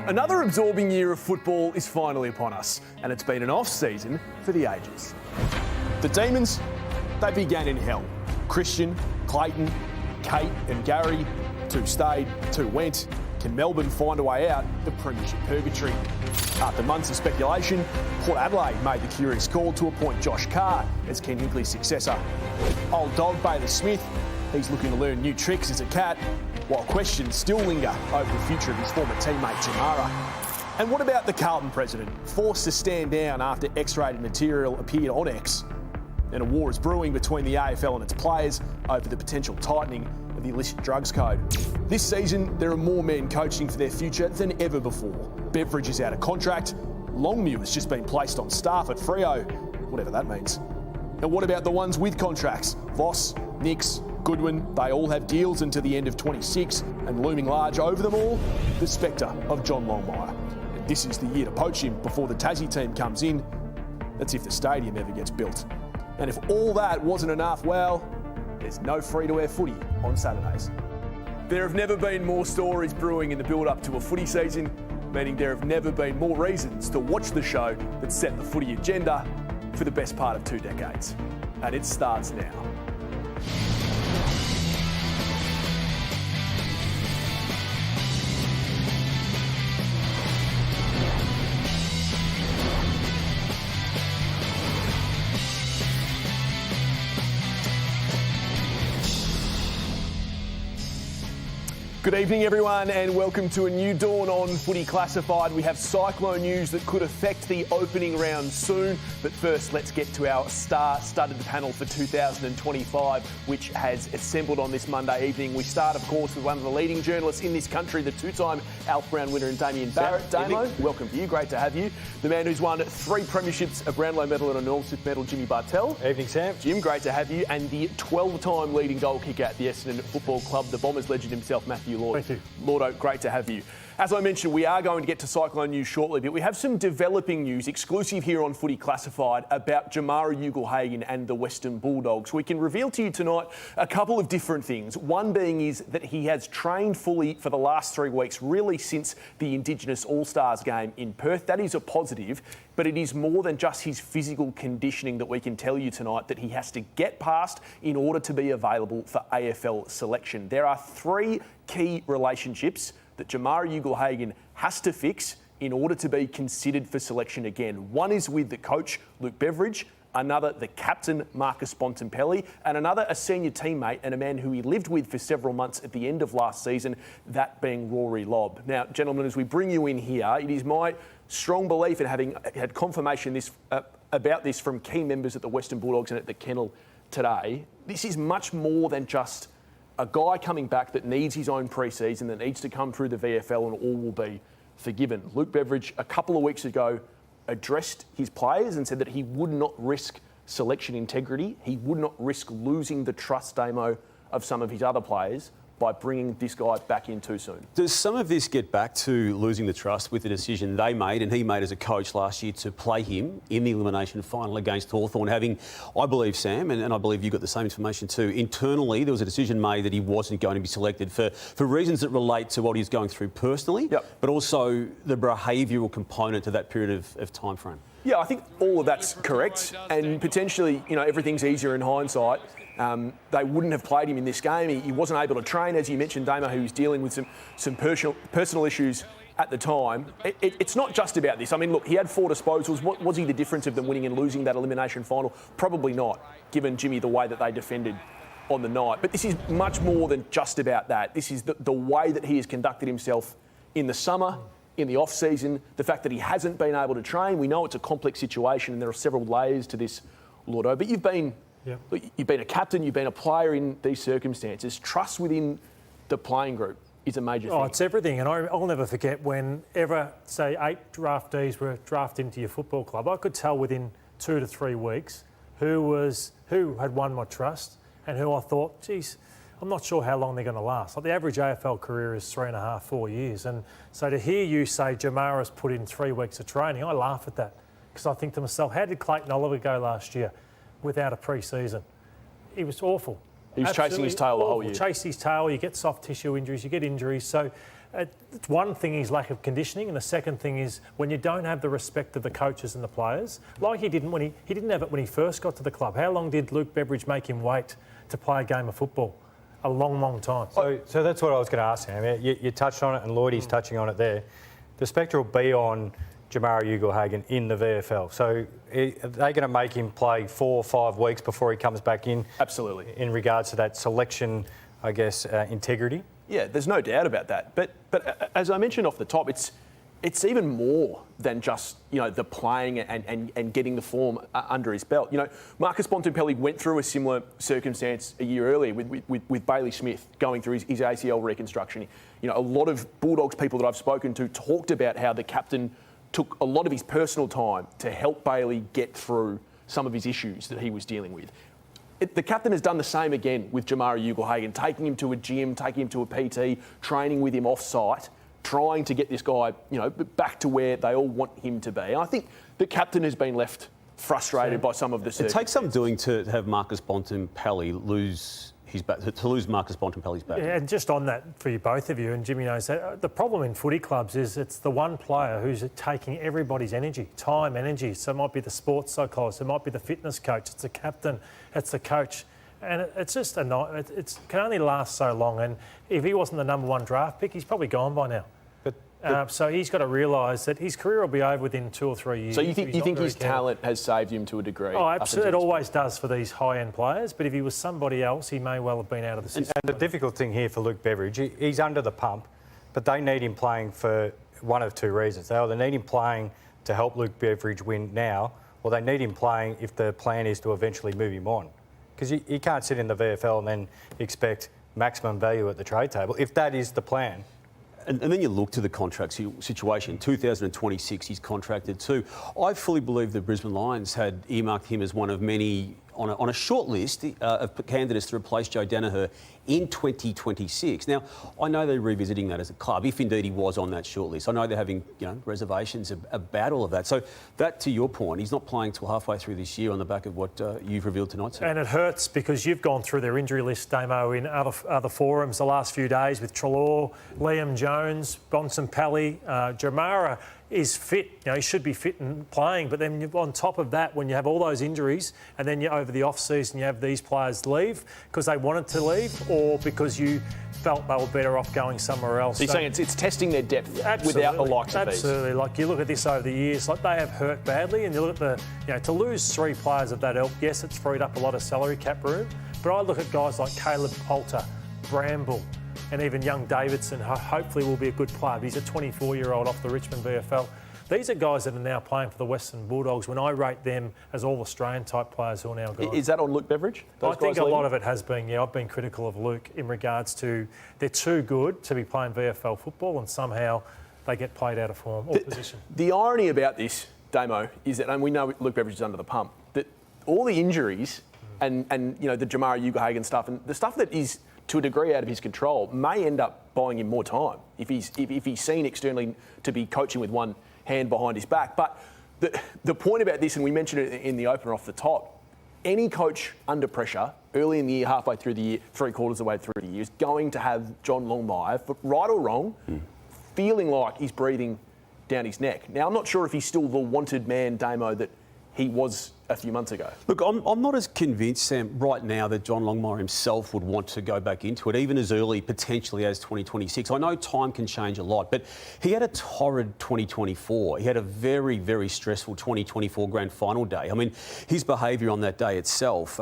Another absorbing year of football is finally upon us, and it's been an off-season for the ages. The Demons, they began in hell. Christian, Clayton, Kate and Gary, 2 stayed, 2 went. Can Melbourne find a way out the premiership purgatory? After months of speculation, Port Adelaide made the curious call to appoint Josh Carr as Ken Hinkley's successor. Old dog Bailey Smith, he's looking to learn new tricks as a cat, while questions still linger over the future of his former teammate Jamarra. And what about the Carlton president, forced to stand down after X-rated material appeared on X? And a war is brewing between the AFL and its players over the potential tightening of the illicit drugs code. This season, there are more men coaching for their future than ever before. Beveridge is out of contract. Longmuir has just been placed on staff at Freo, whatever that means. And what about the ones with contracts? Voss, Nix, Goodwin, they all have deals until the end of 26, and looming large over them all, the spectre of John Longmire. And this is the year to poach him before the Tassie team comes in. That's if the stadium ever gets built. And if all that wasn't enough, well, there's no free-to-air footy on Saturdays. There have never been more stories brewing in the build-up to a footy season, meaning there have never been more reasons to watch the show that set the footy agenda for the best part of 2 decades. And it starts now. Good evening, everyone, and welcome to a new dawn on Footy Classified. We have Cyclone news that could affect the opening round soon. But first, let's get to our star-studded panel for 2025, which has assembled on this Monday evening. We start, of course, with one of the leading journalists in this country, the 2-time Alf Brown winner in Damien Barrett. Damo, welcome to you. Great to have you. The man who's won 3 premierships, a Brownlow medal and a Norm Smith medal, Jimmy Bartell. Evening, Sam. Jim, great to have you. And the 12-time leading goal kicker at the Essendon Football Club, the Bombers legend himself, Matthew Lord. Thank you. Lordo, great to have you. As I mentioned, we are going to get to Cyclone news shortly, but we have some developing news exclusive here on Footy Classified about Jamarra Ugle-Hagan and the Western Bulldogs. We can reveal to you tonight a couple of different things. One being is that he has trained fully for the last 3 weeks, really since the Indigenous All-Stars game in Perth. That is a positive, but it is more than just his physical conditioning that we can tell you tonight that he has to get past in order to be available for AFL selection. There are 3 key relationships that Jamarra Ugle-Hagan has to fix in order to be considered for selection again. One is with the coach, Luke Beveridge, another, the captain, Marcus Bontempelli, and another, a senior teammate and a man who he lived with for several months at the end of last season, that being Rory Lobb. Now, gentlemen, as we bring you in here, it is my strong belief, and having had confirmation about this from key members at the Western Bulldogs and at the Kennel today, this is much more than just a guy coming back that needs his own pre-season, that needs to come through the VFL, and all will be forgiven. Luke Beveridge, a couple of weeks ago, addressed his players and said that he would not risk selection integrity. He would not risk losing the trust, Damo, of some of his other players by bringing this guy back in too soon. Does some of this get back to losing the trust with the decision they made and he made as a coach last year to play him in the elimination final against Hawthorn, having, I believe, Sam, and I believe you got the same information too, internally there was a decision made that he wasn't going to be selected for reasons that relate to what he's going through personally, but also the behavioural component to that period of time frame? Yeah, I think all of that's correct, and potentially, everything's easier in hindsight. They wouldn't have played him in this game. He wasn't able to train, as you mentioned, Damo, who was dealing with some personal issues at the time. It's not just about this. I mean, look, he had 4 disposals. Was he the difference of them winning and losing that elimination final? Probably not, given, Jimmy, the way that they defended on the night. But this is much more than just about that. This is the way that he has conducted himself in the summer, in the off-season, the fact that he hasn't been able to train. We know it's a complex situation and there are several layers to this, Lordo. But you've been a captain, you've been a player in these circumstances. Trust within the playing group is a major thing. Oh, it's everything. And I'll never forget whenever, say, 8 draftees were drafted into your football club, I could tell within 2 to 3 weeks who had won my trust and who I thought, geez, I'm not sure how long they're going to last. Like the average AFL career is 3.5, 4 years. And so to hear you say Jamarra's put in 3 weeks of training, I laugh at that because I think to myself, how did Clayton Oliver go last year without a pre-season? He was awful. He was chasing his tail the whole year. Chase his tail, you get soft tissue injuries, you get injuries. So One thing is lack of conditioning, and the second thing is when you don't have the respect of the coaches and the players, like he didn't when he didn't have it when he first got to the club. How long did Luke Beveridge make him wait to play a game of football? A long, long time. So that's what I was going to ask him. You touched on it, and Lloydie's touching on it there. The spectre will be on Jamarra Ugle-Hagan in the VFL. So are they going to make him play 4 or 5 weeks before he comes back in? Absolutely. In regards to that selection, I guess, integrity? Yeah, there's no doubt about that. But as I mentioned off the top, it's even more than just, the playing and getting the form under his belt. Marcus Bontempelli went through a similar circumstance a year earlier with Bailey Smith going through his ACL reconstruction. A lot of Bulldogs people that I've spoken to talked about how the captain took a lot of his personal time to help Bailey get through some of his issues that he was dealing with. The captain has done the same again with Jamarra Ugle-Hagan, taking him to a gym, taking him to a PT, training with him off-site, trying to get this guy, back to where they all want him to be. And I think the captain has been left frustrated by some of the circumstances. It takes some doing to have Marcus Bontempelli lose his back, to lose Marcus Bontempelli's back. Yeah, and just on that for you, both of you, and Jimmy knows that, the problem in footy clubs is it's the one player who's taking everybody's energy, time, energy. So it might be the sports psychologist, it might be the fitness coach, it's the captain, it's the coach. And it's just it can only last so long. And if he wasn't the number 1 draft pick, he's probably gone by now. So he's got to realise that his career will be over within 2 or 3 years. So you think his talent has saved him to a degree? Oh, absolutely. It always does for these high-end players. But if he was somebody else, he may well have been out of the system. And the difficult thing here for Luke Beveridge, he's under the pump, but they need him playing for one of 2 reasons. They either need him playing to help Luke Beveridge win now, or they need him playing if the plan is to eventually move him on. Because you can't sit in the VFL and then expect maximum value at the trade table, if that is the plan. And then you look to the contract situation. 2026, he's contracted too. I fully believe the Brisbane Lions had earmarked him as one of many on a short list of candidates to replace Joe Danaher in 2026. Now, I know they're revisiting that as a club, if indeed he was on that short list. I know they're having reservations about all of that. So that, to your point, he's not playing till halfway through this year on the back of what you've revealed tonight, sir. And it hurts because you've gone through their injury list, Damo, in other forums the last few days with Treloar, Liam Jones, Bontempelli, Jamarra is fit. He should be fit and playing. But then on top of that, when you have all those injuries and then over the off-season you have these players leave because they wanted to leave or because you felt they were better off going somewhere else. So you're saying it's testing their depth without the likes of these? Absolutely. Like you look at this over the years, like they have hurt badly and you look at to lose 3 players of that ilk, yes, it's freed up a lot of salary cap room. But I look at guys like Caleb Poulter, Bramble, and even young Davidson, who hopefully will be a good player. He's a 24-year-old off the Richmond VFL. These are guys that are now playing for the Western Bulldogs when I rate them as all Australian-type players who are now gone. Is that on Luke Beveridge? I think a lot of it has been, I've been critical of Luke in regards to they're too good to be playing VFL football and somehow they get played out of form or position. The irony about this, Damo, is that, and we know Luke Beveridge is under the pump, that all the injuries and the Jamarra Ugle-Hagan stuff and the stuff that is to a degree out of his control may end up buying him more time if he's seen externally to be coaching with one hand behind his back. But the point about this, and we mentioned it in the opener off the top, any coach under pressure early in the year, halfway through the year, 3/4 of the way through the year, is going to have John Longmire, right or wrong, feeling like he's breathing down his neck. Now, I'm not sure if he's still the wanted man, Damo, that he was a few months ago. Look, I'm not as convinced, Sam, right now that John Longmire himself would want to go back into it, even as early potentially as 2026. I know time can change a lot, but he had a torrid 2024. He had a very, very stressful 2024 grand final day. I mean, his behaviour on that day itself,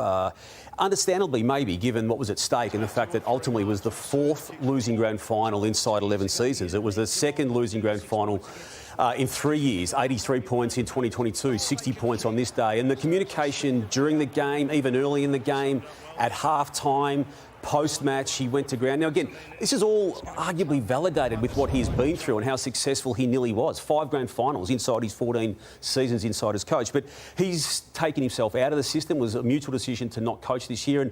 understandably maybe, given what was at stake and the fact that ultimately it was the 4th losing grand final inside 11 seasons. It was the 2nd losing grand final in 3 years, 83 points in 2022, 60 points on this day. And the communication during the game, even early in the game, at half-time, post-match, he went to ground. Now, again, this is all arguably validated with what he's been through and how successful he nearly was. 5 grand finals inside his 14 seasons inside as coach. But he's taken himself out of the system. It was a mutual decision to not coach this year. And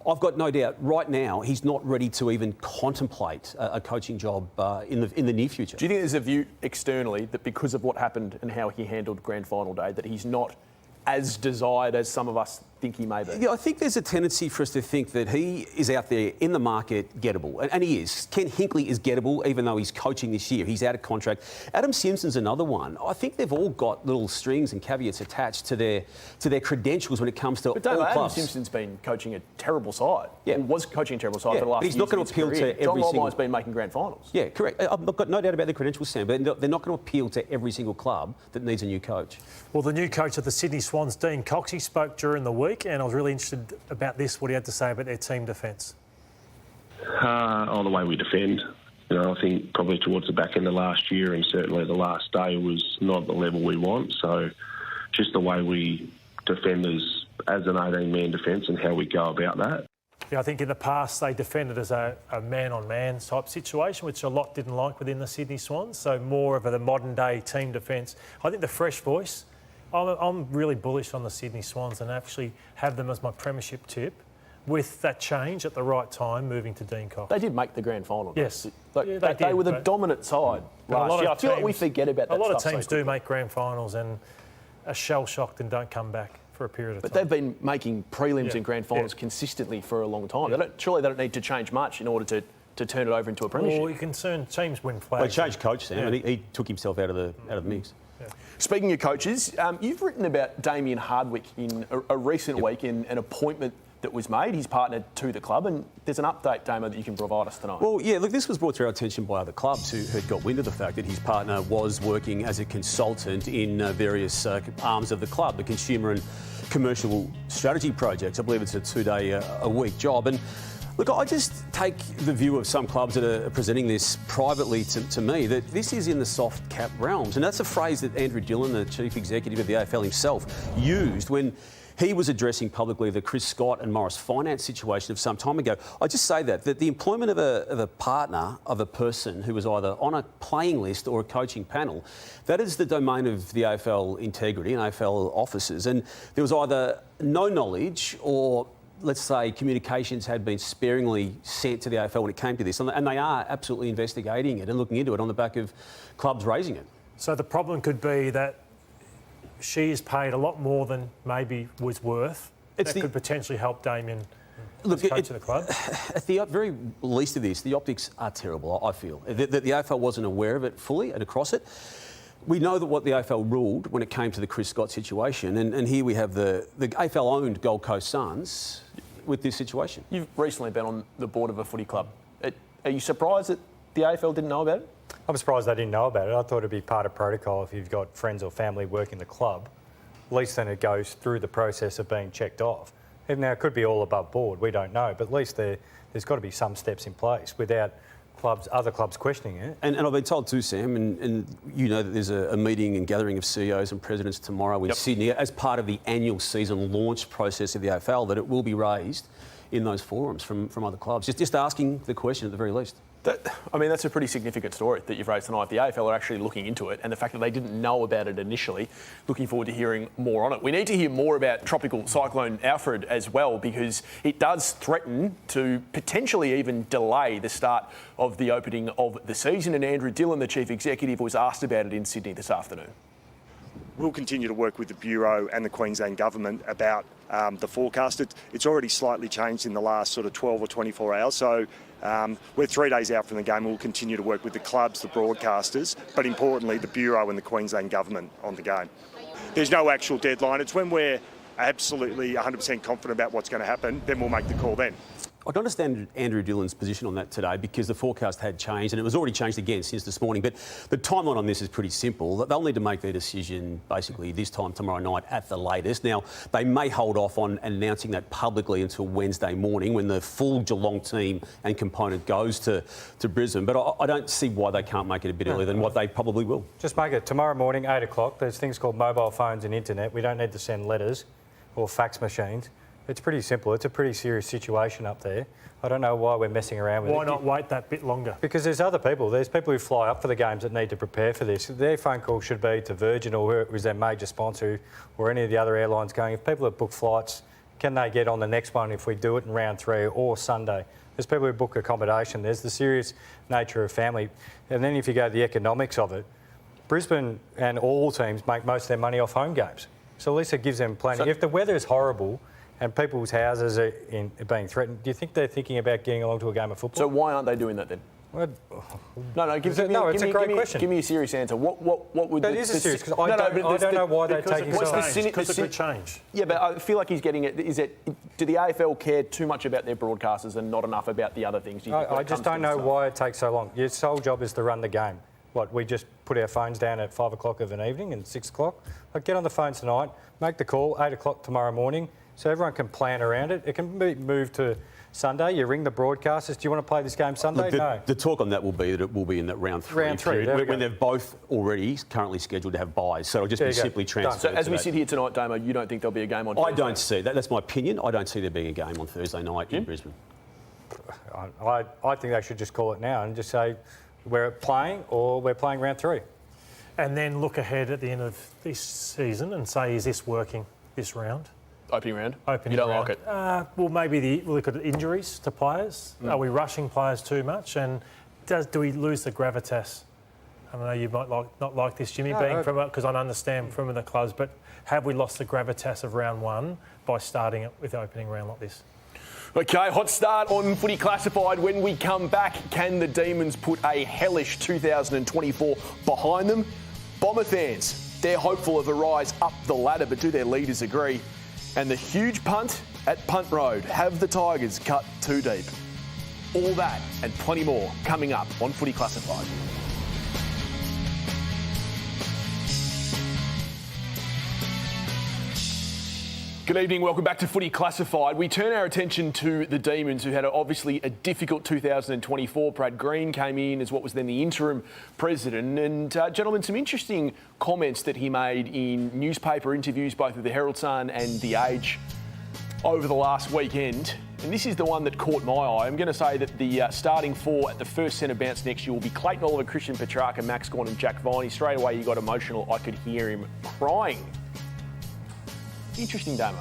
I've got no doubt right now he's not ready to even contemplate a coaching job in the near future. Do you think there's a view externally that because of what happened and how he handled grand final day that he's not as desired as some of us think he may be? Yeah, I think there's a tendency for us to think that he is out there in the market, gettable. And he is. Ken Hinkley is gettable, even though he's coaching this year. He's out of contract. Adam Simpson's another one. I think they've all got little strings and caveats attached to their credentials when it comes to all Adam clubs. Simpson's been coaching a terrible side. Yeah. Or was coaching a terrible side for the last but he's not going to appeal to every John single... Longmire's been making grand finals. Yeah, correct. I've got no doubt about the credentials, Sam, but they're not going to appeal to every single club that needs a new coach. Well, the new coach of the Sydney Swans, Dean Cox, he spoke during the week, and I was really interested about this, what he had to say about their team defence. The way we defend. You know, I think probably towards the back end of last year and certainly the last day was not at the level we want. So just the way we defend as an 18-man defence and how we go about that. Yeah, I think in the past they defended as a man-on-man type situation, which a lot didn't like within the Sydney Swans. So more of a modern-day team defence. I think the fresh voice, I'm really bullish on the Sydney Swans and actually have them as my premiership tip with that change at the right time, moving to Dean Cox. They did make the grand final. Yes. They were the dominant side last year. I feel like we forget about that. A lot of teams do make grand finals and are shell-shocked and don't come back for a period of time. But they've been making prelims and grand finals consistently for a long time. Surely they don't need to change much in order to turn it over into a premiership. Well, you can turn teams win flags. Well, he changed coach, Sam, and he took himself out of the mix. Yeah. Speaking of coaches, you've written about Damien Hardwick in a recent week in an appointment that was made. He's partnered to the club, and there's an update, Damo, that you can provide us tonight. Well, yeah, look, this was brought to our attention by other clubs who had got wind of the fact that his partner was working as a consultant in various arms of the club, the consumer and commercial strategy projects. I believe it's a 2-day-a-week job. And look, I just take the view of some clubs that are presenting this privately to me, that this is in the soft cap realms. And that's a phrase that Andrew Dillon, the chief executive of the AFL himself, used when he was addressing publicly the Chris Scott and Morris finance situation of some time ago. I just say that the employment of a partner, of a person who was either on a playing list or a coaching panel, that is the domain of the AFL integrity and AFL officers. And there was either no knowledge or, let's say, communications had been sparingly sent to the AFL when it came to this. And they are absolutely investigating it and looking into it on the back of clubs raising it. So the problem could be that she is paid a lot more than maybe was worth. That could potentially help Damien as coach of the club. At the very least of this, the optics are terrible, I feel. The AFL wasn't aware of it fully and across it. We know that what the AFL ruled when it came to the Chris Scott situation, and here we have the AFL-owned Gold Coast Suns with this situation. You've recently been on the board of a footy club. Are you surprised that the AFL didn't know about it? I'm surprised they didn't know about it. I thought it'd be part of protocol if you've got friends or family working the club. At least then it goes through the process of being checked off. And now it could be all above board, we don't know, but at least there's got to be some steps in place without other clubs questioning it. And I've been told too, Sam, and you know that there's a meeting and gathering of CEOs and presidents tomorrow in Sydney as part of the annual season launch process of the AFL, that it will be raised in those forums from other clubs. Just asking the question at the very least. That's a pretty significant story that you've raised tonight. The AFL are actually looking into it, and the fact that they didn't know about it initially, looking forward to hearing more on it. We need to hear more about Tropical Cyclone Alfred as well, because it does threaten to potentially even delay the start of the opening of the season. And Andrew Dillon, the chief executive, was asked about it in Sydney this afternoon. We'll continue to work with the Bureau and the Queensland Government about the forecast. It's already slightly changed in the last sort of 12 or 24 hours. So we're 3 days out from the game. We'll continue to work with the clubs, the broadcasters, but importantly, the Bureau and the Queensland Government on the game. There's no actual deadline. It's when we're absolutely 100% confident about what's going to happen, then we'll make the call then. I can understand Andrew Dillon's position on that today because the forecast had changed, and it was already changed again since this morning. But the timeline on this is pretty simple. They'll need to make their decision basically this time tomorrow night at the latest. Now, they may hold off on announcing that publicly until Wednesday morning when the full Geelong team and component goes to Brisbane. But I don't see why they can't make it a bit earlier than what they probably will. Just make it tomorrow morning, 8 o'clock. There's things called mobile phones and internet. We don't need to send letters or fax machines. It's pretty simple. It's a pretty serious situation up there. I don't know why we're messing around with it. Why not wait that bit longer? Because there's other people. There's people who fly up for the games that need to prepare for this. Their phone call should be to Virgin or who's their major sponsor or any of the other airlines going, if people have booked flights, can they get on the next one if we do it in round 3 or Sunday? There's people who book accommodation. There's the serious nature of family. And then if you go to the economics of it, Brisbane and all teams make most of their money off home games. So at least it gives them plenty. If the weather is horrible and people's houses are being threatened. Do you think they're thinking about getting along to a game of football? So why aren't they doing that then? Well, It's a great question. Give me a serious answer. What would that is a serious? Because I don't know why they're taking so long. Because it could change. Yeah, but I feel like he's getting it. Do the AFL care too much about their broadcasters and not enough about the other things? I just don't know why it takes so long. Your sole job is to run the game. We just put our phones down at 5 o'clock of an evening and 6 o'clock. Get on the phone tonight, make the call, 8 o'clock tomorrow morning, so everyone can plan around it. It can be moved to Sunday. You ring the broadcasters. Do you want to play this game Sunday? No. The talk on that will be that it will be in that round three period when they're both already currently scheduled to have buys. So it'll just be simply transferred. So as we sit here tonight, Damo, you don't think there'll be a game on Thursday? I don't see that. That's my opinion. I don't see there being a game on Thursday night in Brisbane. I think they should just call it now and just say we're playing or we're playing round 3. And then look ahead at the end of this season and say, is this working this round? Opening round? Opening you don't round. like it? Well, maybe we'll look at injuries to players. Are we rushing players too much? And do we lose the gravitas? I know you might not like this, Jimmy, because I understand from the clubs, but have we lost the gravitas of round 1 by starting it with the opening round like this? Okay, hot start on Footy Classified. When we come back, can the Demons put a hellish 2024 behind them? Bomber fans, they're hopeful of a rise up the ladder, but do their leaders agree? And the huge punt at Punt Road. Have the Tigers cut too deep? All that and plenty more coming up on Footy Classified. Good evening, welcome back to Footy Classified. We turn our attention to the Demons, who had obviously a difficult 2024. Brad Green came in as what was then the interim president. And gentlemen, some interesting comments that he made in newspaper interviews, both with the Herald Sun and The Age, over the last weekend. And this is the one that caught my eye. I'm going to say that the starting 4 at the first centre bounce next year will be Clayton Oliver, Christian Petrarca, Max Gawn and Jack Viney. Straight away, he got emotional. I could hear him crying. Interesting, Damo.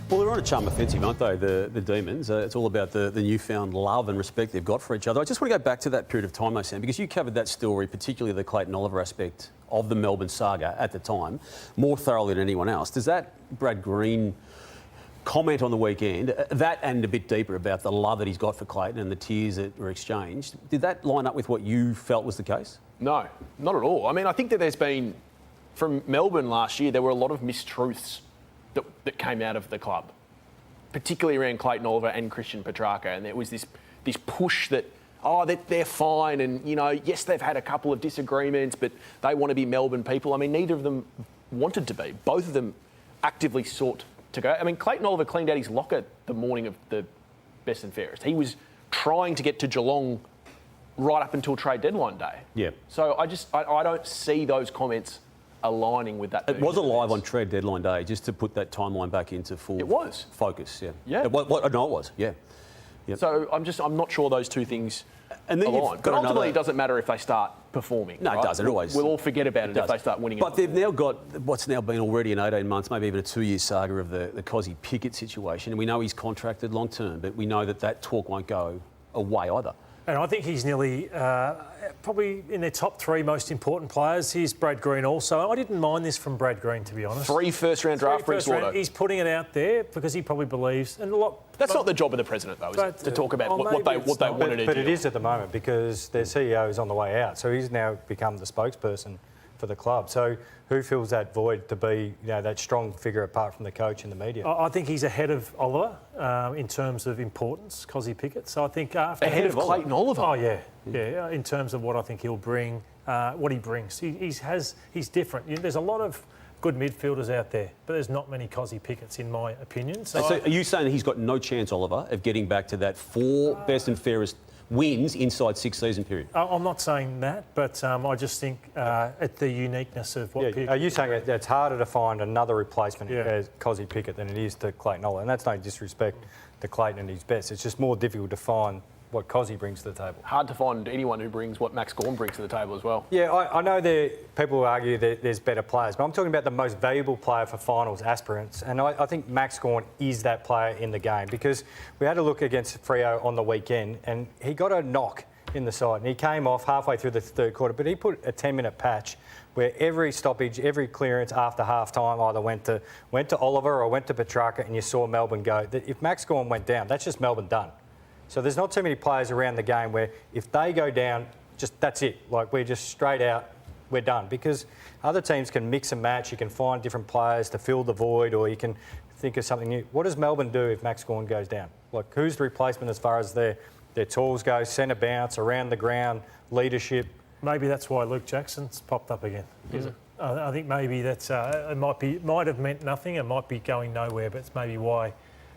Well, they're on a charm offensive, aren't they, the Demons? It's all about the newfound love and respect they've got for each other. I just want to go back to that period of time, though, Sam, because you covered that story, particularly the Clayton Oliver aspect of the Melbourne saga at the time, more thoroughly than anyone else. Does that Brad Green comment on the weekend, that and a bit deeper about the love that he's got for Clayton and the tears that were exchanged, did that line up with what you felt was the case? No, not at all. I mean, I think that there's been, from Melbourne last year, there were a lot of mistruths that came out of the club, particularly around Clayton Oliver and Christian Petrarca. And there was this push that, they're fine and, yes, they've had a couple of disagreements, but they want to be Melbourne people. I mean, neither of them wanted to be. Both of them actively sought to go. I mean, Clayton Oliver cleaned out his locker the morning of the best and fairest. He was trying to get to Geelong right up until trade deadline day. Yeah. So I don't see those comments aligning with that. It was alive on trade deadline day, just to put that timeline back into full focus. Yeah. Yeah. It was. Yeah. Yep. So I'm not sure those two things and then align. But ultimately, it doesn't matter if they start performing. No, right? It doesn't. We'll all forget about it if they start winning. But they've now got what's now been already an 18 months, maybe even a 2-year saga of the Cozzy Pickett situation. And we know he's contracted long term, but we know that talk won't go away either. And I think he's nearly probably in their top 3 most important players. Here's Brad Green also. I didn't mind this from Brad Green, to be honest. 3 first-round draft picks. He's putting it out there because he probably believes, and a lot. That's not the job of the president, though, is it? To talk about what they wanted to do. But it is at the moment because their CEO is on the way out, so he's now become the spokesperson for the club. So who fills that void to be that strong figure apart from the coach and the media? I think he's ahead of Oliver in terms of importance, Cozzy Pickett. So I think ahead of Clayton Oliver. Oh yeah. In terms of what I think he'll bring, what he brings, he's different. There's a lot of good midfielders out there, but there's not many Cozzy Picketts in my opinion. So are you saying he's got no chance, Oliver, of getting back to that 4 best and fairest wins inside 6-season period? I'm not saying that, but I just think at the uniqueness of what people... Are you saying it's harder to find another replacement as Cozzy Pickett than it is to Clayton Oliver? And that's no disrespect to Clayton and his best. It's just more difficult to find what Cozzy brings to the table. Hard to find anyone who brings what Max Gawn brings to the table as well. Yeah, I know people will argue that there's better players, but I'm talking about the most valuable player for finals aspirants, and I think Max Gawn is that player in the game because we had a look against Freo on the weekend and he got a knock in the side. And he came off halfway through the third quarter, but he put a 10-minute patch where every stoppage, every clearance after half-time either went to Oliver or went to Petrarca, and you saw Melbourne go. If Max Gawn went down, that's just Melbourne done. So there's not too many players around the game where if they go down, just that's it. Like, we're just straight out, we're done. Because other teams can mix and match. You can find different players to fill the void, or you can think of something new. What does Melbourne do if Max Gawn goes down? Like, who's the replacement as far as their tools go, centre bounce, around the ground, leadership? Maybe that's why Luke Jackson's popped up again. Is it? I think maybe that's it might have meant nothing. It might be going nowhere, but it's maybe why,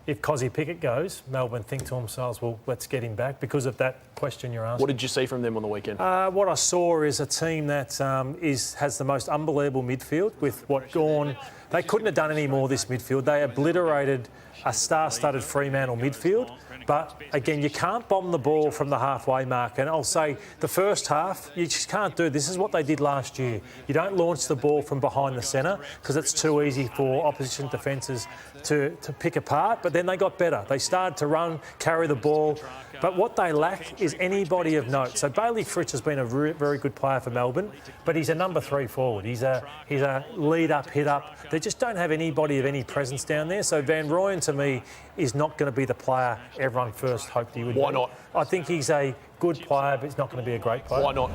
if Cozzy Pickett goes, Melbourne think to themselves, well, let's get him back because of that question you're asking. What did you see from them on the weekend? What I saw is a team that has the most unbelievable midfield with what Gawn. They couldn't have done any more this midfield. They obliterated a star-studded Fremantle midfield. But, again, you can't bomb the ball from the halfway mark. And I'll say the first half, you just can't do. This is what they did last year. You don't launch the ball from behind the centre because it's too easy for opposition defences to pick apart. But then they got better. They started to run, carry the ball. But what they lack is anybody of note. So Bailey Fritsch has been a very good player for Melbourne, but he's a number 3 forward. He's a lead-up, hit-up. They just don't have anybody of any presence down there. So Van Rooyen, to me, is not going to be the player everyone first hoped he would be. Why not? I think he's a good player, but he's not going to be a great player. Why not?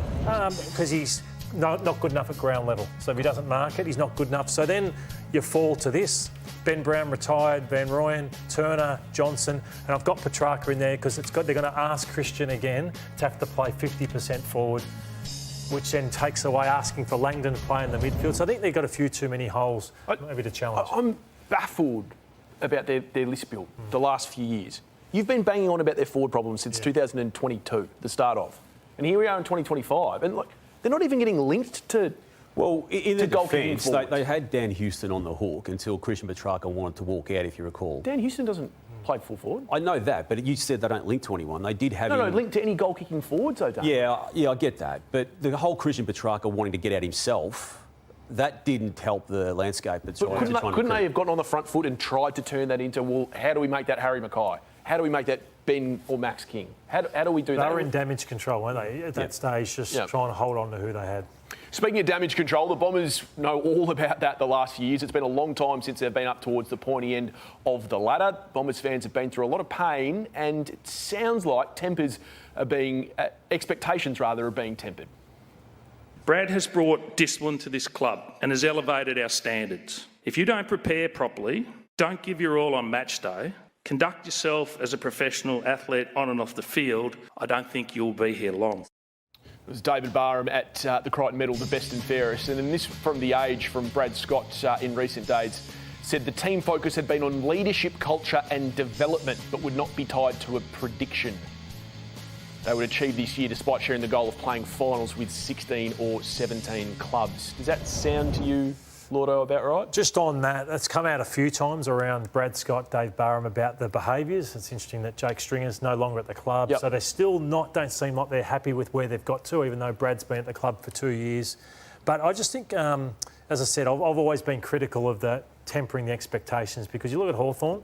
Because he's not good enough at ground level. So if he doesn't mark it, he's not good enough. So then you fall to this. Ben Brown retired, Van Rooyen, Turner, Johnson, and I've got Petrarca in there because they're going to ask Christian again to have to play 50% forward, which then takes away asking for Langdon to play in the midfield. So I think they've got a few too many holes maybe to challenge. I'm baffled about their list build the last few years. You've been banging on about their forward problems since 2022, the start of. And here we are in 2025. And look, they're not even getting linked to... Well, in the defence, forwards. they had Dan Houston on the hook until Christian Petrarca wanted to walk out, if you recall. Dan Houston doesn't play full forward. I know that, but you said they don't link to anyone. They did have him... No, linked to any goal-kicking forwards, though, Dan. Yeah, I get that. But the whole Christian Petrarca wanting to get out himself, that didn't help the landscape. But couldn't they have gotten on the front foot and tried to turn that into, well, how do we make that Harry Mackay? How do we make that Ben or Max King? How do we do that? They were in damage control, weren't they, at that stage, just trying to hold on to who they had. Speaking of damage control, the Bombers know all about that the last few years. It's been a long time since they've been up towards the pointy end of the ladder. Bombers fans have been through a lot of pain, and it sounds like expectations are being tempered. Brad has brought discipline to this club and has elevated our standards. If you don't prepare properly, don't give your all on match day, conduct yourself as a professional athlete on and off the field, I don't think you'll be here long. It was David Barham at the Crichton Medal, the best and fairest. And then this from The Age, from Brad Scott in recent days, said the team focus had been on leadership, culture and development, but would not be tied to a prediction. They would achieve this year despite sharing the goal of playing finals with 16 or 17 clubs. Does that sound to you, Lordo, about right? Just on that, it's come out a few times around Brad Scott, Dave Barham about the behaviours. It's interesting that Jake Stringer's no longer at the club, so they're still don't seem like they're happy with where they've got to, even though Brad's been at the club for 2 years. But I just think, as I said, I've always been critical of the tempering the expectations, because you look at Hawthorn,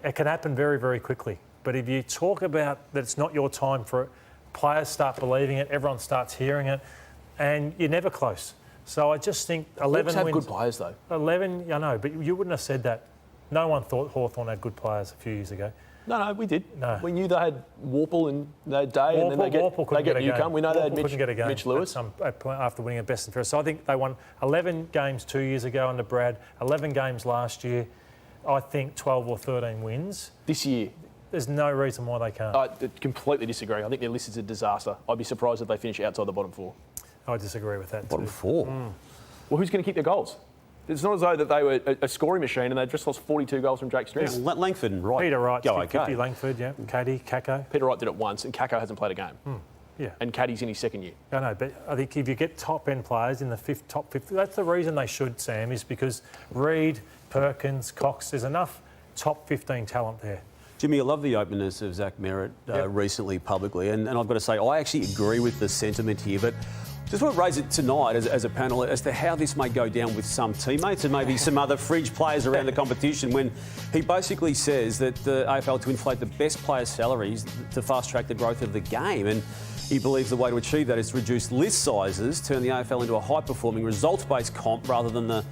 it can happen very, very quickly. But if you talk about that it's not your time for it, players start believing it, everyone starts hearing it, and you're never close. So I just think 11 have wins... good players, though. 11, I know, but you wouldn't have said that. No one thought Hawthorn had good players a few years ago. No, we did. No. We knew they had Warple and they had Day, and then they get Newcombe. We know they had Mitch Lewis. After winning a best and fairest. So I think they won 11 games 2 years ago under Brad, 11 games last year. I think 12 or 13 wins. This year? There's no reason why they can't. I completely disagree. I think their list is a disaster. I'd be surprised if they finish outside the bottom 4. I disagree with that. Bottom 4? Well, who's going to kick their goals? It's not as though that they were a scoring machine and they just lost 42 goals from Jake Stringer. Langford and Wright. Peter Wright, go 50 okay. Langford, Caddy, Kako. Peter Wright did it once, and Kako hasn't played a game. Yeah. And Caddy's in his second year. I know, but I think if you get top-end players in the top 50, that's the reason they should, Sam, is because Reid, Perkins, Cox, there's enough top 15 talent there. Jimmy, I love the openness of Zach Merritt recently publicly, and I've got to say, I actually agree with the sentiment here, but just want to raise it tonight as a panel as to how this may go down with some teammates and maybe some other fringe players around the competition, when he basically says that the AFL to inflate the best players' salaries to fast-track the growth of the game. And He believes the way to achieve that is to reduce list sizes, turn the AFL into a high-performing, results-based comp rather than the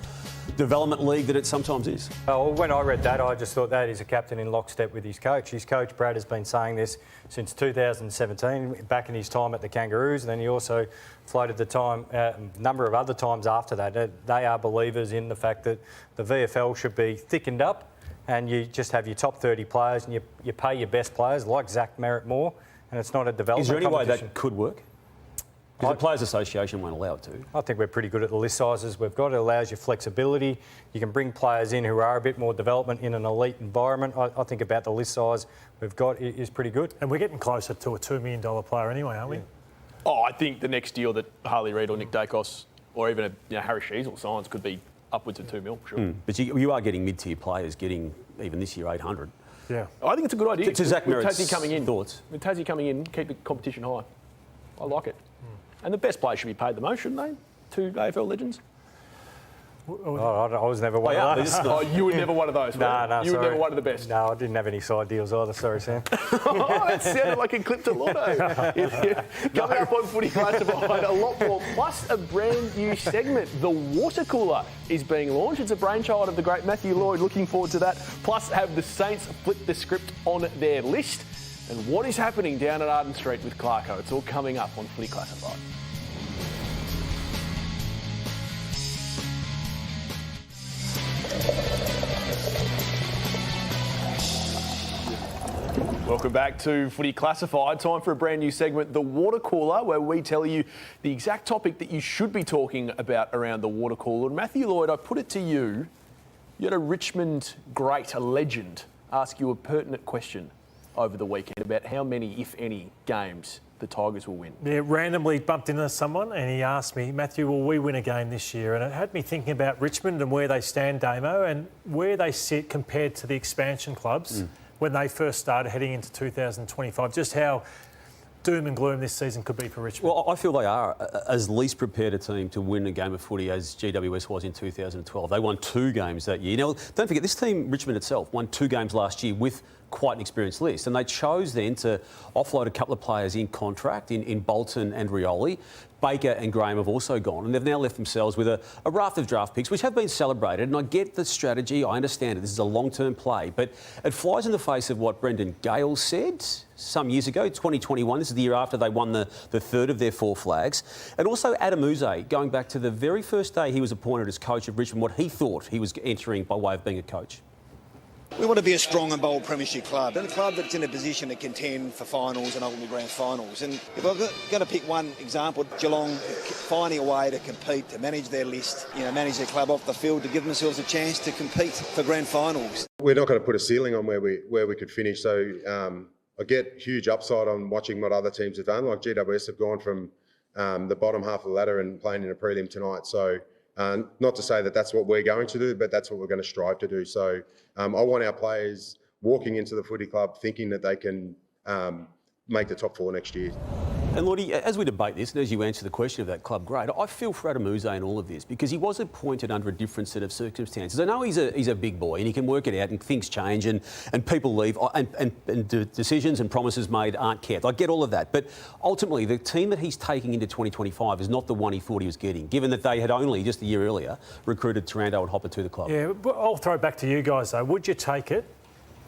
development league that it sometimes is. Well, when I read that, I just thought that he's a captain in lockstep with his coach. His coach, Brad, has been saying this since 2017, back in his time at the Kangaroos, and then he also floated the time a number of other times after that. They are believers in the fact that the VFL should be thickened up and you just have your top 30 players and you pay your best players, like Zach Merritt-Moore, and it's not a development Is there any way competition. that could work? Because the Players Association won't allow it to. I think we're pretty good at the list sizes we've got. It allows you flexibility. You can bring players in who are a bit more development in an elite environment. I think about the list size we've got is pretty good. And we're getting closer to a $2 million player anyway, aren't we? Yeah. Oh, I think the next deal that Harley Reid or Nick Dacos or even Harry Sheasel signs could be upwards of $2 million, sure. But you are getting mid-tier players getting, even this year, 800. Yeah. I think it's a good idea. To Zach Merritt's Tassie coming in. thoughts? With Tassie coming in, keep the competition high. I like it. And the best players should be paid the most, shouldn't they? Two AFL legends. I was never one of those. Oh, you were never one of those. No, you were never one of the best. No, I didn't have any side deals either. Sorry, Sam. Oh, it sounded like a clip to Lotto. Coming up on Footy Classified, a lot more, plus a brand new segment. The water cooler is being launched. It's a brainchild of the great Matthew Lloyd. Looking forward to that. Plus, have the Saints flip the script on their list. And what is happening down at Arden Street with Clarko? It's all coming up on Footy Classified. Welcome back to Footy Classified. Time for a brand new segment, The Water Cooler, where we tell you the exact topic that you should be talking about around the water cooler. And Matthew Lloyd, I put it to you. You had a Richmond great, a legend, ask you a pertinent question over the weekend about how many, if any, games the Tigers will win. Yeah, randomly bumped into someone and he asked me, Matthew, will we win a game this year? And it had me thinking about Richmond and where they stand, Damo, and where they sit compared to the expansion clubs when they first started heading into 2025. Just how doom and gloom this season could be for Richmond. Well, I feel they are as least prepared a team to win a game of footy as GWS was in 2012. They won 2 games that year. Now, don't forget, this team, Richmond itself, won 2 games last year with quite an experienced list. And they chose then to offload a couple of players in contract in Bolton and Rioli. Baker and Graham have also gone, and they've now left themselves with a raft of draft picks, which have been celebrated. And I get the strategy, I understand it. This is a long-term play, but it flies in the face of what Brendan Gale said some years ago, 2021. This is the year after they won the third of their 4 flags. And also Adam Uze, going back to the very first day he was appointed as coach of Richmond, what he thought he was entering by way of being a coach. We want to be a strong and bold premiership club, and a club that's in a position to contend for finals and ultimately grand finals. And if I'm going to pick one example, Geelong finding a way to compete, to manage their list, manage their club off the field, to give themselves a chance to compete for grand finals. We're not going to put a ceiling on where we could finish, so I get huge upside on watching what other teams have done. Like GWS have gone from the bottom half of the ladder and playing in a prelim tonight. So not to say that that's what we're going to do, but that's what we're going to strive to do. So I want our players walking into the footy club thinking that they can make the top 4 next year. And Lordy, as we debate this, and as you answer the question of that club great, I feel for Adam Uze in all of this because he was appointed under a different set of circumstances. I know he's a big boy and he can work it out and things change and people leave and decisions and promises made aren't kept. I get all of that. But ultimately, the team that he's taking into 2025 is not the one he thought he was getting, given that they had only, just a year earlier, recruited Taranto and Hopper to the club. Yeah, but I'll throw it back to you guys, though. Would you take it?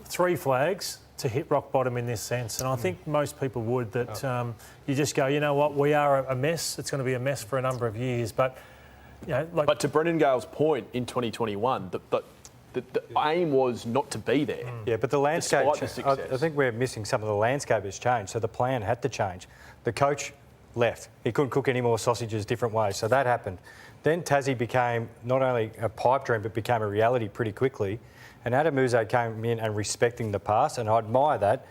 3 flags to hit rock bottom in this sense, and I think most people would. That you just go, you know what, we are a mess. It's going to be a mess for a number of years. But but to Brendan Gale's point, in 2021, the aim was not to be there. Yeah, but the landscape. I think we're missing some of the landscape has changed, so the plan had to change. The coach left. He couldn't cook any more sausages different ways, so that happened. Then Tassie became not only a pipe dream, but became a reality pretty quickly. And Adam Uze came in and respecting the past, and I admire that.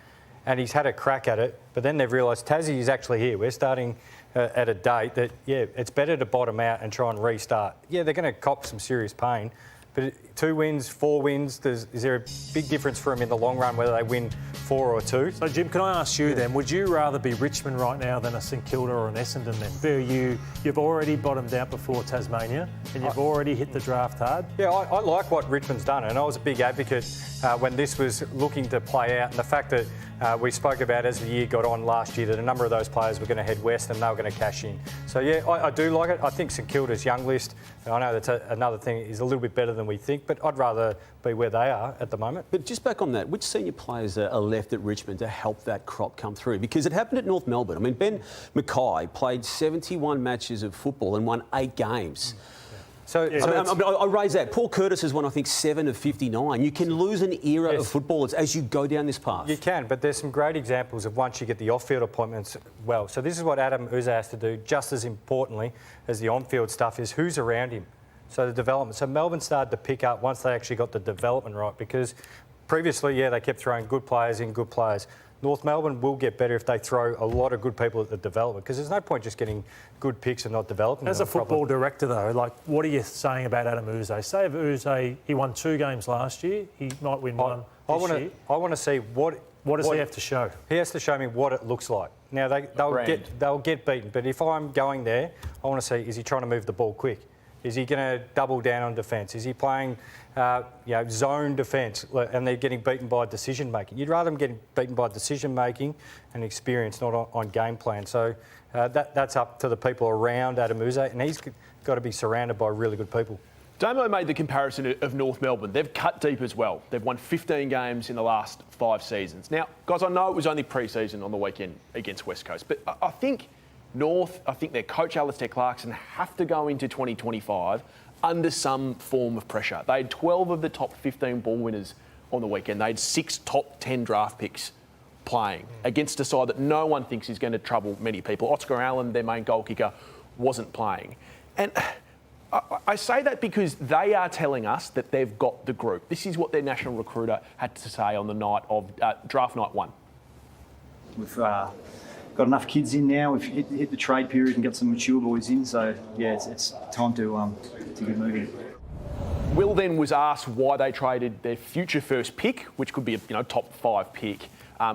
And he's had a crack at it, but then they've realised Tassie is actually here. We're starting at a date that, it's better to bottom out and try and restart. Yeah, they're going to cop some serious pain, But 2 wins, 4 wins, is there a big difference for them in the long run whether they win 4 or 2? So, Jim, can I ask you then, would you rather be Richmond right now than a St Kilda or an Essendon then? Where you've already bottomed out before Tasmania and you've already hit the draft hard? Yeah, I like what Richmond's done, and I was a big advocate when this was looking to play out, and the fact that we spoke about as the year got on last year that a number of those players were going to head west and they were going to cash in. So, yeah, I do like it. I think St Kilda's young list, I know that's another thing, is a little bit better than we think, but I'd rather be where they are at the moment. But just back on that, which senior players are left at Richmond to help that crop come through? Because it happened at North Melbourne. I mean, Ben Mackay played 71 matches of football and won 8 games. So I raise that. Paul Curtis has won, I think, 7 of 59. You can lose an era of football as you go down this path. You can, but there's some great examples of once you get the off-field appointments well. So this is what Adam Uza has to do, just as importantly as the on-field stuff, is who's around him. So the development. So Melbourne started to pick up once they actually got the development right, because previously, they kept throwing good players in, good players. North Melbourne will get better if they throw a lot of good people at the development, because there's no point just getting good picks and not developing them. As a football director, though, like, what are you saying about Adam Uze? Say if Uze, he won 2 games last year, he might win one this year. I want to see what does he have to show? He has to show me what it looks like. Now, they'll get beaten, but if I'm going there, I want to see, is he trying to move the ball quick? Is he going to double down on defence? Is he playing zone defence and they're getting beaten by decision-making? You'd rather them getting beaten by decision-making and experience, not on game plan. So that's up to the people around Adam Uze, and he's got to be surrounded by really good people. Damo made the comparison of North Melbourne. They've cut deep as well. They've won 15 games in the last 5 seasons. Now, guys, I know it was only pre-season on the weekend against West Coast, but I think their coach Alistair Clarkson have to go into 2025 under some form of pressure. They had 12 of the top 15 ball winners on the weekend. They had 6 top 10 draft picks playing against a side that no one thinks is going to trouble many people. Oscar Allen, their main goal kicker, wasn't playing. And I say that because they are telling us that they've got the group. This is what their national recruiter had to say on the night of draft night 1. We've got enough kids in now. We've hit the trade period and got some mature boys in. So, yeah, it's time to get moving. Will then was asked why they traded their future first pick, which could be a top 5 pick,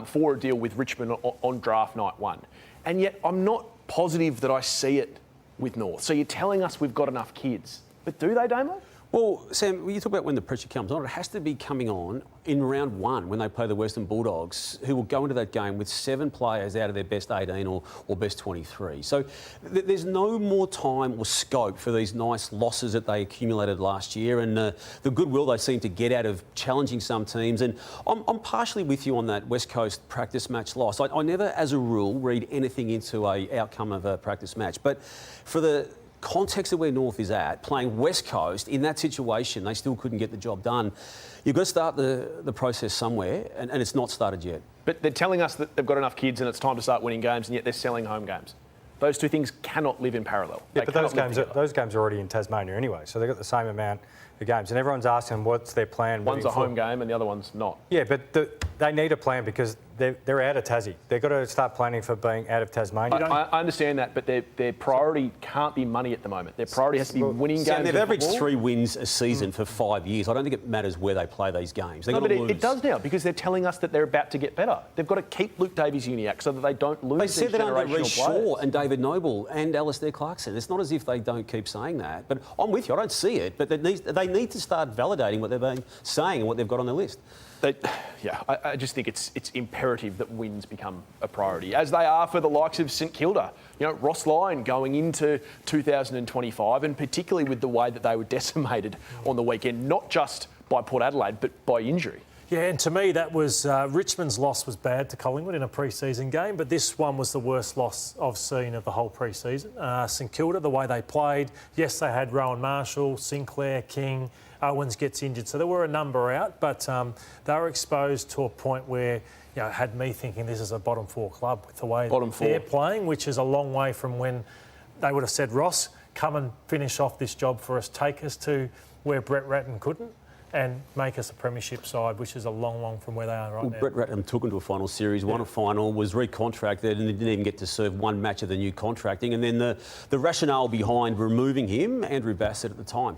for a deal with Richmond on draft night 1. And yet I'm not positive that I see it with North. So you're telling us we've got enough kids. But do they, Damo? Well, Sam, when you talk about when the pressure comes on, it has to be coming on in round 1 when they play the Western Bulldogs, who will go into that game with 7 players out of their best 18 or best 23. So there's no more time or scope for these nice losses that they accumulated last year and the goodwill they seem to get out of challenging some teams. And I'm partially with you on that West Coast practice match loss. I never, as a rule, read anything into an outcome of a practice match. But for the context of where North is at, playing West Coast, in that situation, they still couldn't get the job done. You've got to start the process somewhere, and it's not started yet. But they're telling us that they've got enough kids and it's time to start winning games, and yet they're selling home games. Those two things cannot live in parallel. Yeah, but those games are already in Tasmania anyway, so they've got the same amount of games, and everyone's asking what's their plan. One's a home game and the other one's not. Yeah, but they need a plan because they're out of Tassie. They've got to start planning for being out of Tasmania. I understand that, but their priority can't be money at the moment. Their priority has to be winning games. They've averaged 3 wins a season for 5 years. I don't think it matters where they play these games. No, but it does now because they're telling us that they're about to get better. They've got to keep Luke Davies-Uniacke so that they don't lose. They said that under Reece Shaw players. and David Noble and Alistair Clarkson. It's not as if they don't keep saying that. But I'm with you. I don't see it. But they need to start validating what they've been saying and what they've got on their list. I just think it's imperative that wins become a priority, as they are for the likes of St Kilda. Ross Lyon going into 2025, and particularly with the way that they were decimated on the weekend, not just by Port Adelaide, but by injury. Yeah, and to me that was Richmond's loss was bad to Collingwood in a pre-season game, but this one was the worst loss I've seen of the whole pre-season. St Kilda, the way they played, yes, they had Rowan Marshall, Sinclair, King, Owens gets injured, so there were a number out, but they were exposed to a point where had me thinking this is a bottom 4 club with the way they're playing, which is a long way from when they would have said, Ross, come and finish off this job for us, take us to where Brett Ratton couldn't, and make us a premiership side, which is a long from where they are right now. Brett Ratton took them to a final series, won a final, was recontracted and didn't even get to serve 1 match of the new contracting. And then the rationale behind removing him, Andrew Bassett at the time.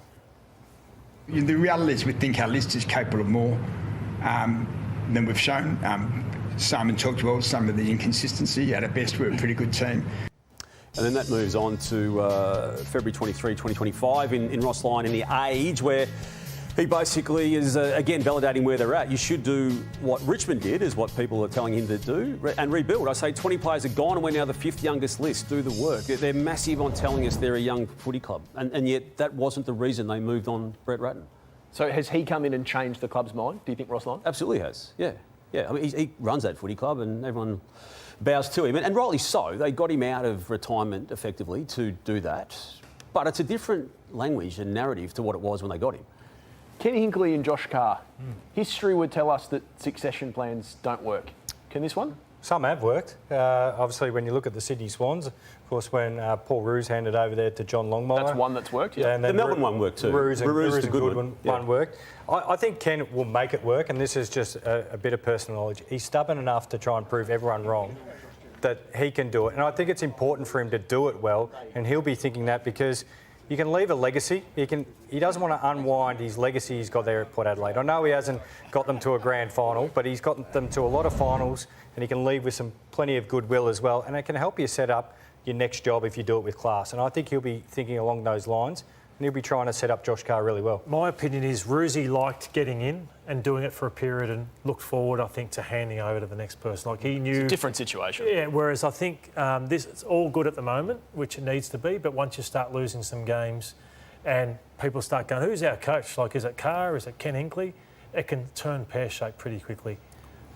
The reality is we think our list is capable of more than we've shown. Simon talked about some of the inconsistency. At best, we're a pretty good team. And then that moves on to February 23, 2025 in Ross Lyon in the Age, where he basically is, again, validating where they're at. You should do what Richmond did, is what people are telling him to do, and rebuild. I say 20 players are gone and we're now the 5th youngest list. Do the work. They're massive on telling us they're a young footy club. And yet that wasn't the reason they moved on Brett Ratten. So has he come in and changed the club's mind, do you think, Ross Lyon? Absolutely has, yeah. I mean, he runs that footy club and everyone bows to him. And rightly so. They got him out of retirement, effectively, to do that. But it's a different language and narrative to what it was when they got him. Ken Hinkley and Josh Carr. History would tell us that succession plans don't work. Can this one? Some have worked. Obviously, when you look at the Sydney Swans, of course, when Paul Roos handed over there to John Longmire. That's one that's worked, yeah. And then the Melbourne one worked too. Roos and the good one worked. I think Ken will make it work, and this is just a bit of personal knowledge. He's stubborn enough to try and prove everyone wrong that he can do it. And I think it's important for him to do it well, and he'll be thinking that because you can leave a legacy. He doesn't want to unwind his legacy he's got there at Port Adelaide. I know he hasn't got them to a grand final, but he's got them to a lot of finals, and he can leave with plenty of goodwill as well. And it can help you set up your next job if you do it with class. And I think he'll be thinking along those lines, and he'll be trying to set up Josh Carr really well. My opinion is Roosie liked getting in and doing it for a period and looked forward, I think, to handing over to the next person. Like he knew... It's a different situation. Yeah, whereas I think this is all good at the moment, which it needs to be, but once you start losing some games and people start going, who's our coach? Like, is it Carr? Is it Ken Hinkley? It can turn pear-shaped pretty quickly.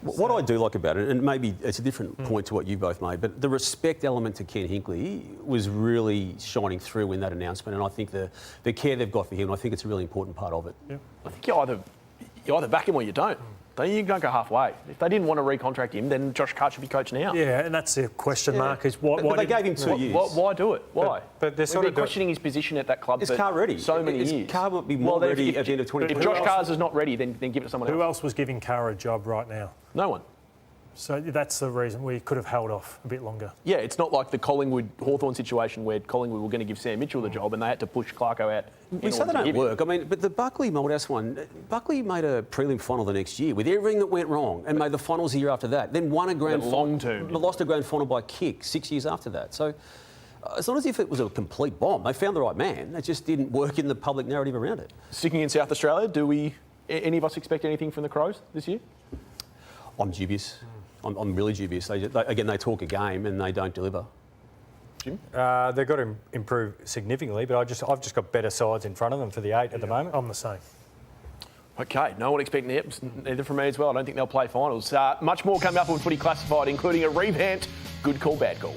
What I do like about it, and maybe it's a different point to what you both made, but the respect element to Ken Hinkley was really shining through in that announcement, and I think the care they've got for him, I think it's a really important part of it. Yeah. I think you either back him or you don't. You don't go halfway. If they didn't want to recontract him, then Josh Carr should be coach now. Yeah, and that's the question mark is why... But they gave him 2 years. Why do it? Why? But they're sort of questioning his position at that club. Is Carr ready? So many years. Carr would be more ready at the end of 2020. If Josh Carr is not ready, then give it to someone else. Who else was giving Carr a job right now? No one. So that's the reason we could have held off a bit longer. Yeah, it's not like the Collingwood-Hawthorn situation where Collingwood were going to give Sam Mitchell the job and they had to push Clarko out. We say they don't work. I mean, but the Buckley-Moldhouse one, Buckley made a prelim final the next year with everything that went wrong and made the finals the year after that. Then won a grand final. Long term. Lost a grand final by kick 6 years after that. So it's not as if it was a complete bomb. They found the right man. It just didn't work in the public narrative around it. Sticking in South Australia, do any of us expect anything from the Crows this year? I'm dubious. I'm really dubious. They talk a game and they don't deliver. Jim? They've got to improve significantly, but I've just got better sides in front of them for the 8 at the moment. I'm the same. Okay, no one expecting it. Neither from me as well. I don't think they'll play finals. Much more coming up on Footy Classified, including a revamped good call, bad call.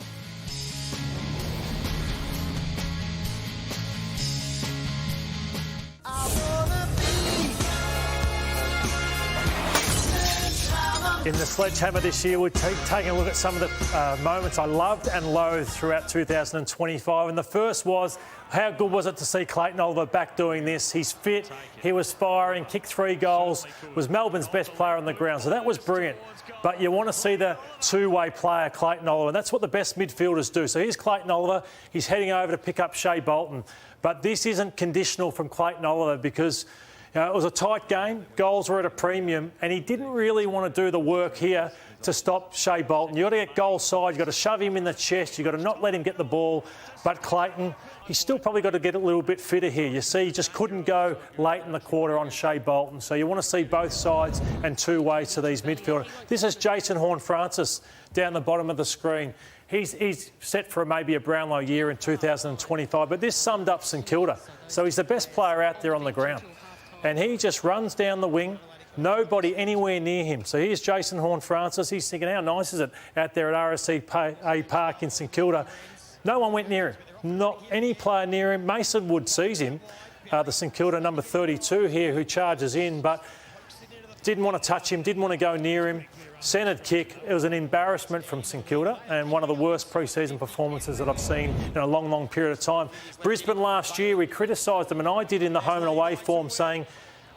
In the Sledgehammer this year, we're taking a look at some of the moments I loved and loathed throughout 2025. And the first was, how good was it to see Clayton Oliver back doing this? He's fit, he was firing, kicked 3 goals, was Melbourne's best player on the ground. So that was brilliant. But you want to see the two-way player, Clayton Oliver, and that's what the best midfielders do. So here's Clayton Oliver. He's heading over to pick up Shea Bolton. But this isn't conditional from Clayton Oliver because... it was a tight game, goals were at a premium, and he didn't really want to do the work here to stop Shea Bolton. You've got to get goal side, you've got to shove him in the chest, you've got to not let him get the ball. But Clayton, he's still probably got to get a little bit fitter here. You see, he just couldn't go late in the quarter on Shea Bolton. So you want to see both sides and two ways to these midfielders. This is Jason Horne-Francis down the bottom of the screen. He's set for maybe a Brownlow year in 2025, but this summed up St Kilda. So he's the best player out there on the ground. And he just runs down the wing, nobody anywhere near him. So here's Jason Horne-Francis. He's thinking, how nice is it out there at RSCA Park in St Kilda? No one went near him, not any player near him. Mason Wood sees him, the St Kilda number 32 here, who charges in, but didn't want to touch him, didn't want to go near him. Centred kick. It was an embarrassment from St Kilda and one of the worst pre-season performances that I've seen in a long, long period of time. Brisbane last year, we criticised them, and I did in the home and away form, saying,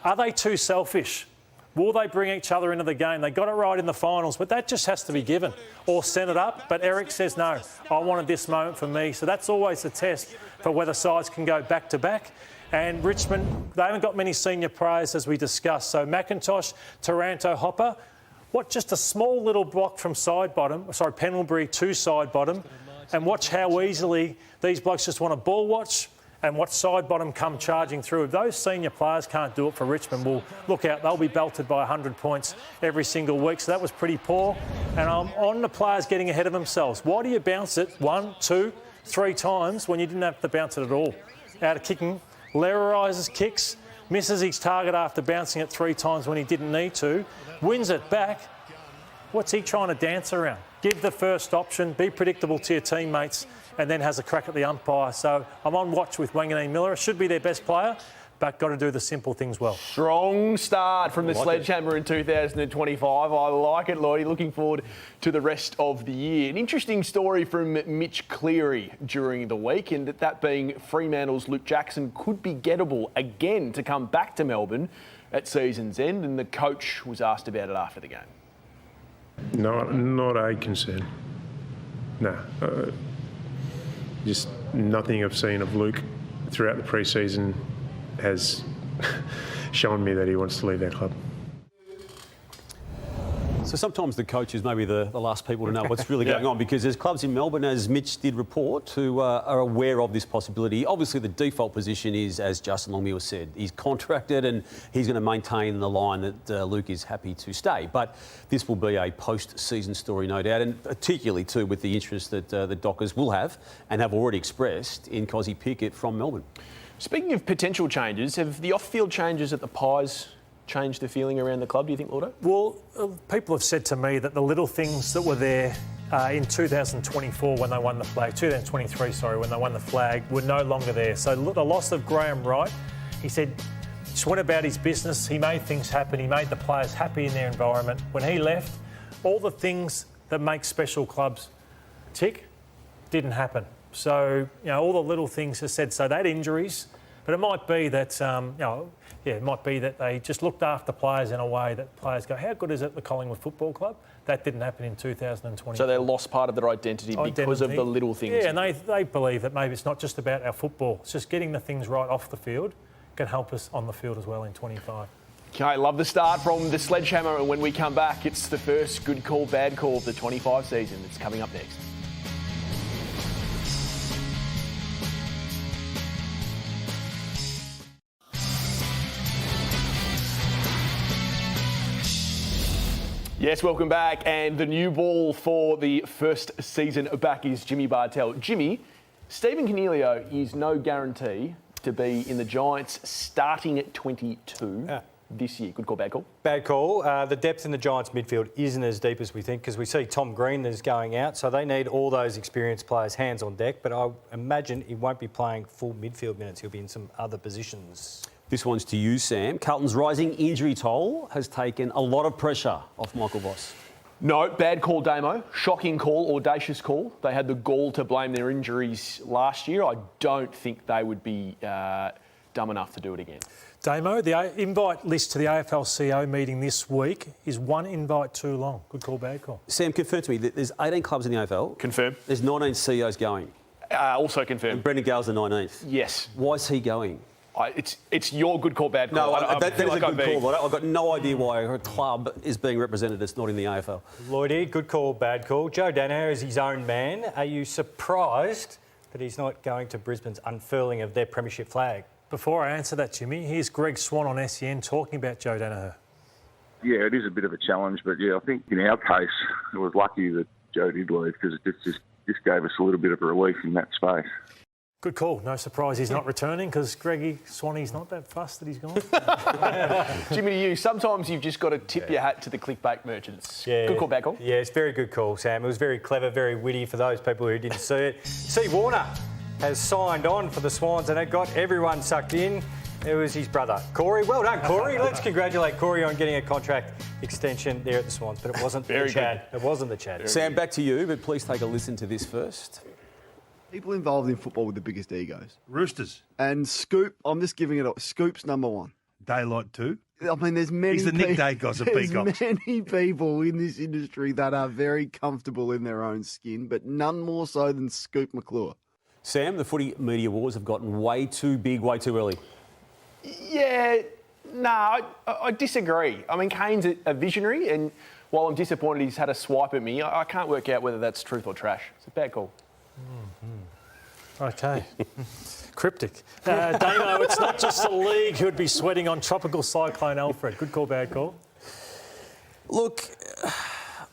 are they too selfish? Will they bring each other into the game? They got it right in the finals, but that just has to be given or sent it up. But Eric says, no, I wanted this moment for me. So that's always the test for whether sides can go back to back. And Richmond, they haven't got many senior players, as we discussed. So McIntosh, Taranto, Hopper. Just a small little block from Pendlebury to side bottom. And watch how easily these blokes just want to ball watch and watch side bottom come charging through. If those senior players can't do it for Richmond, well, look out, they'll be belted by 100 points every single week. So that was pretty poor. And I'm on the players getting ahead of themselves. Why do you bounce it 1, 2, 3 times when you didn't have to bounce it at all? Out of kicking, Lerises kicks, misses his target after bouncing it 3 times when he didn't need to, wins it back. What's he trying to dance around? Give the first option, be predictable to your teammates, and then has a crack at the umpire. So I'm on watch with Wanganeen Miller. Should be their best player, but got to do the simple things well. Strong start from the Sledgehammer in 2025. I like it, Lloydie. Looking forward to the rest of the year. An interesting story from Mitch Cleary during the week, and that being Fremantle's Luke Jackson could be gettable again to come back to Melbourne at season's end, and the coach was asked about it after the game. Not a concern. No. Just nothing I've seen of Luke throughout the pre-season has shown me that he wants to leave our club. So sometimes the coaches may be the last people to know what's really going on, because there's clubs in Melbourne, as Mitch did report, who are aware of this possibility. Obviously, the default position is, as Justin Longmuir said, he's contracted and he's going to maintain the line that Luke is happy to stay. But this will be a post-season story, no doubt, and particularly too with the interest that the Dockers will have and have already expressed in Cozzy Pickett from Melbourne. Speaking of potential changes, have the off-field changes at the Pies changed the feeling around the club, do you think, Lordo? Well, people have said to me that the little things that were there in 2024 when they won the flag, 2023, sorry, when they won the flag, were no longer there. So the loss of Graham Wright, he said, just went about his business. He made things happen. He made the players happy in their environment. When he left, all the things that make special clubs tick didn't happen. So, all the little things are said. So they had injuries, but it might be that, it might be that they just looked after players in a way that players go, how good is it, the Collingwood Football Club? That didn't happen in 2020. So they lost part of their identity because of the little things. Yeah, and they believe that maybe it's not just about our football. It's just getting the things right off the field can help us on the field as well in 25. Okay, love the start from the Sledgehammer. And when we come back, it's the first good call, bad call of the 25 season. It's coming up next. Yes, welcome back. And the new ball for the first season back is Jimmy Bartell. Jimmy, Stephen Coniglio is no guarantee to be in the Giants starting at 22 this year. Good call, bad call? Bad call. The depth in the Giants midfield isn't as deep as we think, because we see Tom Green is going out, so they need all those experienced players hands on deck, but I imagine he won't be playing full midfield minutes. He'll be in some other positions. This one's to you, Sam. Carlton's rising injury toll has taken a lot of pressure off Michael Voss. No, bad call, Damo. Shocking call, audacious call. They had the gall to blame their injuries last year. I don't think they would be dumb enough to do it again. Damo, the invite list to the AFL-CIO meeting this week is one invite too long. Good call, bad call. Sam, confirm to me that there's 18 clubs in the AFL. Confirm. There's 19 CEOs going. Also confirmed. And Brendan Gale's the 19th. Yes. Why is he going? It's your good call, bad call. No, that is a good call. I've got no idea why a club is being represented that's not in the AFL. Lloydie, good call, bad call. Joe Danaher is his own man. Are you surprised that he's not going to Brisbane's unfurling of their premiership flag? Before I answer that, Jimmy, here's Greg Swan on SEN talking about Joe Danaher. Yeah, it is a bit of a challenge, but I think in our case, it was lucky that Joe did leave, because it just gave us a little bit of a relief in that space. Good call. No surprise he's not returning, because Greggy Swanee's not that fussed that he's gone. Jimmy, to you, sometimes you've just got to tip your hat to the clickbait merchants. Yeah. Good call, bad call? Yeah, it's very good call, Sam. It was very clever, very witty for those people who didn't see it. C. Warner has signed on for the Swans, and it got everyone sucked in. It was his brother, Corey. Well done, Corey. Let's congratulate Corey on getting a contract extension there at the Swans, but it wasn't the Chad. It wasn't the Chad. Sam, back to you, but please take a listen to this first. People involved in football with the biggest egos. Roosters. And Scoop, I'm just giving it up. Scoop's number one. Daylight too. I mean, there's many... He's the Nick Dacos of Peacocks. There's many people in this industry that are very comfortable in their own skin, but none more so than Scoop McClure. Sam, the Footy Media Wars have gotten way too big, way too early. Yeah, no, I disagree. I mean, Kane's a visionary, and while I'm disappointed he's had a swipe at me, I can't work out whether that's truth or trash. It's a bad call. Okay. Cryptic. Damo, it's not just the league who'd be sweating on tropical cyclone Alfred. Good call, bad call? Look,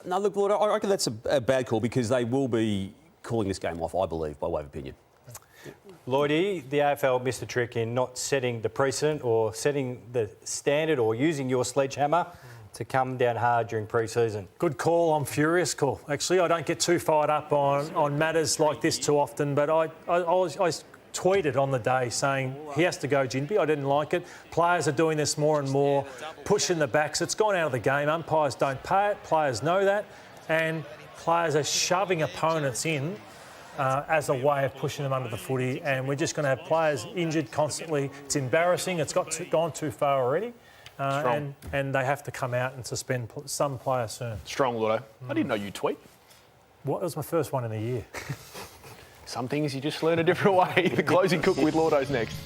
Lord, I reckon that's a bad call because they will be calling this game off, I believe, by way of opinion. Lloydie, the AFL missed a trick in not setting the precedent or setting the standard or using your sledgehammer to come down hard during pre-season. Good call. I'm furious call. Actually, I don't get too fired up on matters like this too often, but I tweeted on the day saying he has to go, Ginby. I didn't like it. Players are doing this more and more, pushing the backs. It's gone out of the game. Umpires don't pay it. Players know that. And players are shoving opponents in as a way of pushing them under the footy, and we're just going to have players injured constantly. It's embarrassing. It's gone too far already. And they have to come out and suspend some players soon. Strong, Lotto. I didn't know you tweet. What was my first one in a year? Some things you just learn a different way. The closing cook with Lordo's next.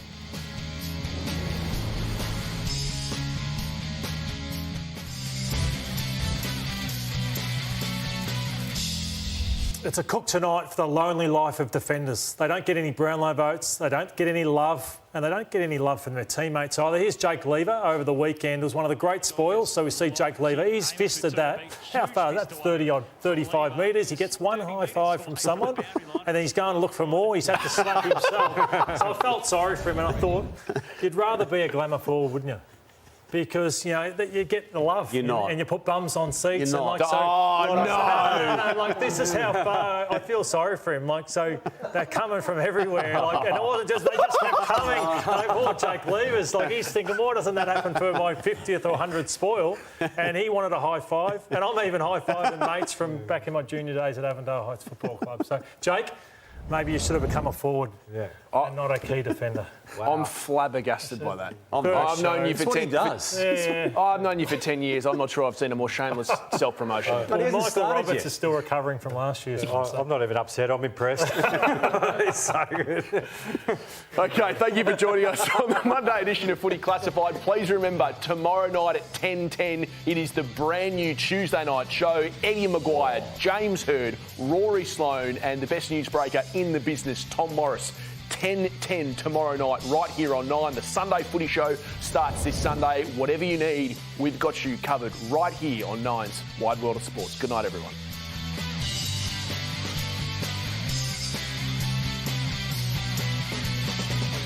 It's a cook tonight for the lonely life of defenders. They don't get any Brownlow votes, they don't get any love, and they don't get any love from their teammates either. Here's Jake Lever over the weekend. It was one of the great spoils, so we see Jake Lever. He's fisted that. How far? That's 35 metres. He gets one high five from someone, and then he's going to look for more. He's had to slap himself. So I felt sorry for him, and I thought, you'd rather be a glamour forward, wouldn't you? Because, you know, you get the love. You're not. And you put bums on seats. You're not. And No. like, this is how far I feel sorry for him. Like, so they're coming from everywhere. Like, and it wasn't just, they just kept coming. Like, poor Jake Lever's, like, he's thinking, why doesn't that happen for my 50th or 100th spoil? And he wanted a high five. And I'm even high-fiving mates from back in my junior days at Avondale Heights Football Club. So, Jake, maybe you should have become a forward and not a key defender. Wow. I'm flabbergasted by that. I've known you for 10 years. I've known you for 10 years. I'm not sure I've seen a more shameless self-promotion. Well, Michael Roberts is still recovering from last year's. I'm not even upset. I'm impressed. It's so good. Okay, thank you for joining us on the Monday edition of Footy Classified. Please remember, tomorrow night at 10:10, it is the brand new Tuesday night show. Eddie Maguire, James Hird, Rory Sloane, and the best newsbreaker in the business, Tom Morris. 10:10 tomorrow night, right here on 9. The Sunday Footy Show starts this Sunday. Whatever you need, we've got you covered right here on 9's Wide World of Sports. Good night, everyone.